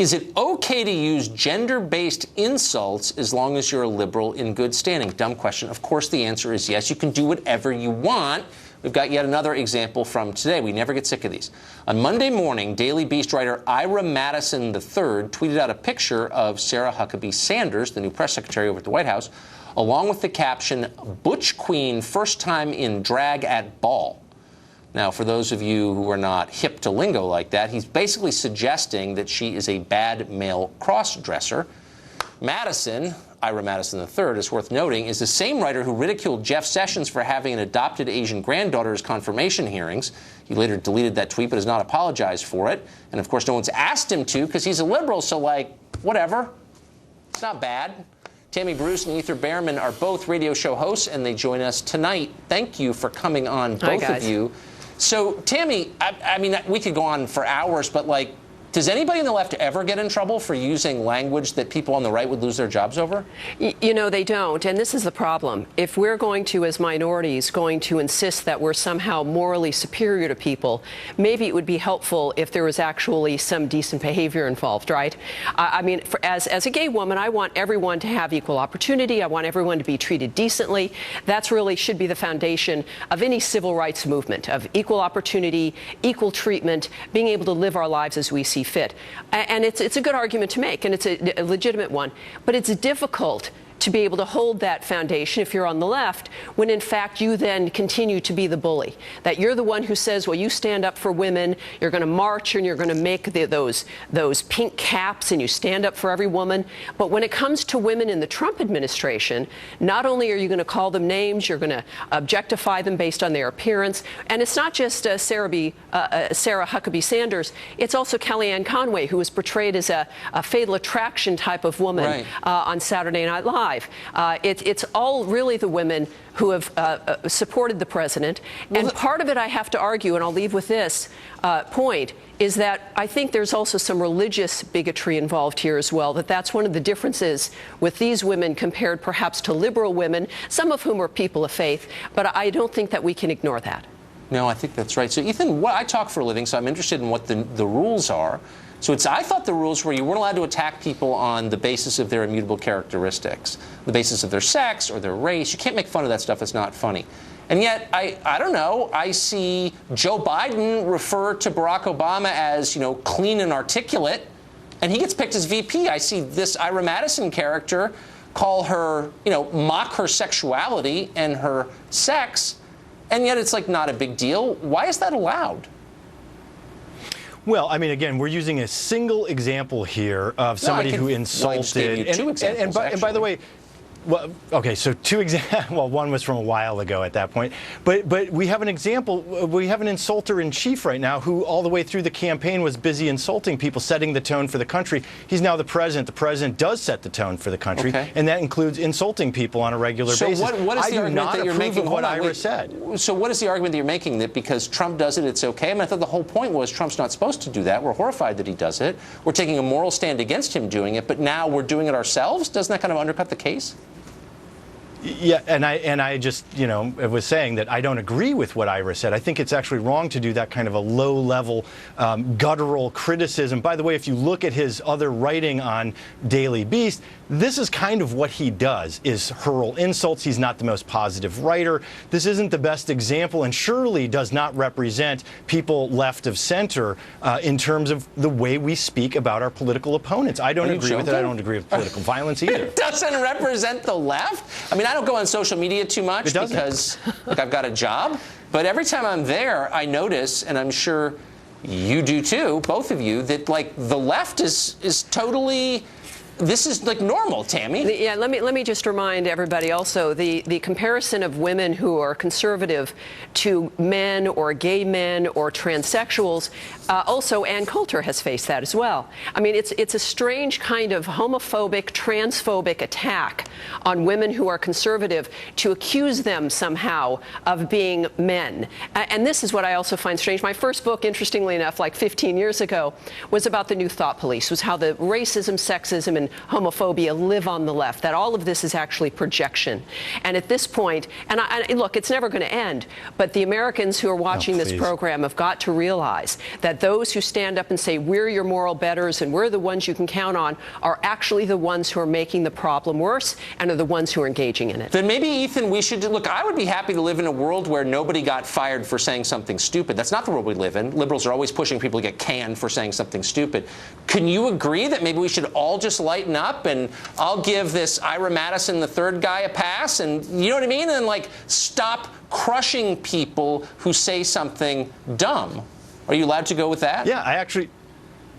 Is it okay to use gender-based insults as long as you're a liberal in good standing? Dumb question. Of course, the answer is yes. You can do whatever you want. We've got yet another example from today. We never get sick of these. On Monday morning, Daily Beast writer Ira Madison III tweeted out a picture of Sarah Huckabee Sanders, the new press secretary over at the White House, along with the caption, "Butch Queen, first time in drag at ball." Now, for those of you who are not hip to lingo like that, he's basically suggesting that she is a bad male cross-dresser. Madison, Ira Madison III, is worth noting, is the same writer who ridiculed Jeff Sessions for having an adopted Asian granddaughter at confirmation hearings. He later deleted that tweet but has not apologized for it. And, of course, no one's asked him to because he's a liberal, so, like, whatever. It's not bad. Tammy Bruce and Ether Behrman are both radio show hosts, and they join us tonight. Thank you for coming on, both of you. So, Tammy, I mean, we could go on for hours, but, like, does anybody on the left ever get in trouble for using language that people on the right would lose their jobs over? You know, they don't. And this is the problem. If we're going to, as minorities, going to insist that we're somehow morally superior to people, maybe it would be helpful if there was actually some decent behavior involved, right? I mean, as a gay woman, I want everyone to have equal opportunity. I want everyone to be treated decently. That's really should be the foundation of any civil rights movement, of equal opportunity, equal treatment, being able to live our lives as we see fit. And it's a good argument to make, and it's a legitimate one. But it's difficult to be able to hold that foundation if you're on the left, when in fact you then continue to be the bully. That you're the one who says, well, you stand up for women, you're going to march and you're going to make those pink caps and you stand up for every woman. But when it comes to women in the Trump administration, not only are you going to call them names, you're going to objectify them based on their appearance. And it's not just Sarah Huckabee Sanders, it's also Kellyanne Conway, who was portrayed as a Fatal Attraction type of woman on Saturday Night Live. It's all really the women who have supported the president. And part of it, I have to argue, and I'll leave with this point, is that I think there's also some religious bigotry involved here as well, that's one of the differences with these women compared perhaps to liberal women, some of whom are people of faith. But I don't think that we can ignore that. No, I think that's right. So, Ethan, I talk for a living, so I'm interested in what the rules are. So I thought the rules were you weren't allowed to attack people on the basis of their immutable characteristics, the basis of their sex or their race. You can't make fun of that stuff. It's not funny. And yet, I don't know, I see Joe Biden refer to Barack Obama as, you know, clean and articulate, and he gets picked as VP. I see this Ira Madison character call her, you know, mock her sexuality and her sex, and yet it's like not a big deal. Why is that allowed? Well, I mean, again, we're using a single example here of somebody who insulted. And by the way, well, okay, so two examples. Well, one was from a while ago at that point. But we have an example. We have an insulter in chief right now who all the way through the campaign was busy insulting people, setting the tone for the country. He's now the president. The president does set the tone for the country, and that includes insulting people on a regular basis. So what is the argument that you're making? What Ira said. So what is the argument that you're making, that because Trump does it, it's okay? I mean, I thought the whole point was Trump's not supposed to do that. We're horrified that he does it. We're taking a moral stand against him doing it, but now we're doing it ourselves? Doesn't that kind of undercut the case? Yeah, and I just, you know, was saying that I don't agree with what Ira said. I think it's actually wrong to do that kind of a low-level, guttural criticism. By the way, if you look at his other writing on Daily Beast, this is kind of what he does, is hurl insults. He's not the most positive writer. This isn't the best example, and surely does not represent people left of center in terms of the way we speak about our political opponents. I don't agree with it. I don't agree with political violence either. It doesn't represent the left? I mean, I don't go on social media too much because I've got a job. But every time I'm there, I notice, and I'm sure you do too, both of you, that like the left is totally. This is like normal, Tammy. Yeah, let me just remind everybody also the comparison of women who are conservative to men or gay men or transsexuals. Also, Ann Coulter has faced that as well. I mean, it's a strange kind of homophobic, transphobic attack on women who are conservative to accuse them somehow of being men. And this is what I also find strange. My first book, interestingly enough, like 15 years ago, was about the New Thought Police, was how the racism, sexism, and homophobia live on the left, that all of this is actually projection. And at this point, and look, it's never going to end, but the Americans who are watching this program have got to realize that those who stand up and say, we're your moral betters and we're the ones you can count on, are actually the ones who are making the problem worse and are the ones who are engaging in it. Then maybe, Ethan, we should look, I would be happy to live in a world where nobody got fired for saying something stupid. That's not the world we live in. Liberals are always pushing people to get canned for saying something stupid. Can you agree that maybe we should all just lighten up and I'll give this Ira Madison the third guy a pass, and you know what I mean? And like stop crushing people who say something dumb. Are you allowed to go with that? Yeah, I actually...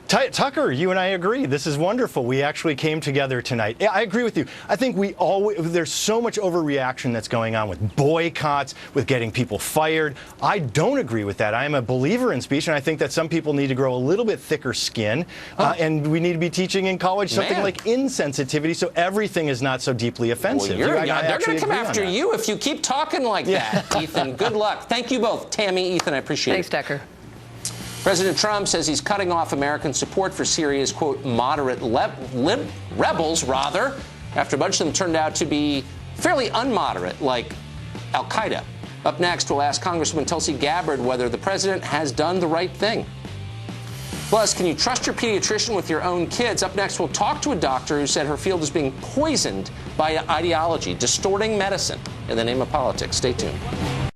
Tucker, you and I agree. This is wonderful. We actually came together tonight. Yeah, I agree with you. I think there's so much overreaction that's going on with boycotts, with getting people fired. I don't agree with that. I am a believer in speech, and I think that some people need to grow a little bit thicker skin, and we need to be teaching in college something like insensitivity, so everything is not so deeply offensive. Well, they're going to come after you if you keep talking like that, Ethan. Good luck. Thank you both. Tammy, Ethan, I appreciate it. Thanks, Tucker. President Trump says he's cutting off American support for Syria's, quote, moderate rebels, after a bunch of them turned out to be fairly unmoderate, like al-Qaeda. Up next, we'll ask Congresswoman Tulsi Gabbard whether the president has done the right thing. Plus, can you trust your pediatrician with your own kids? Up next, we'll talk to a doctor who said her field is being poisoned by ideology, distorting medicine in the name of politics. Stay tuned.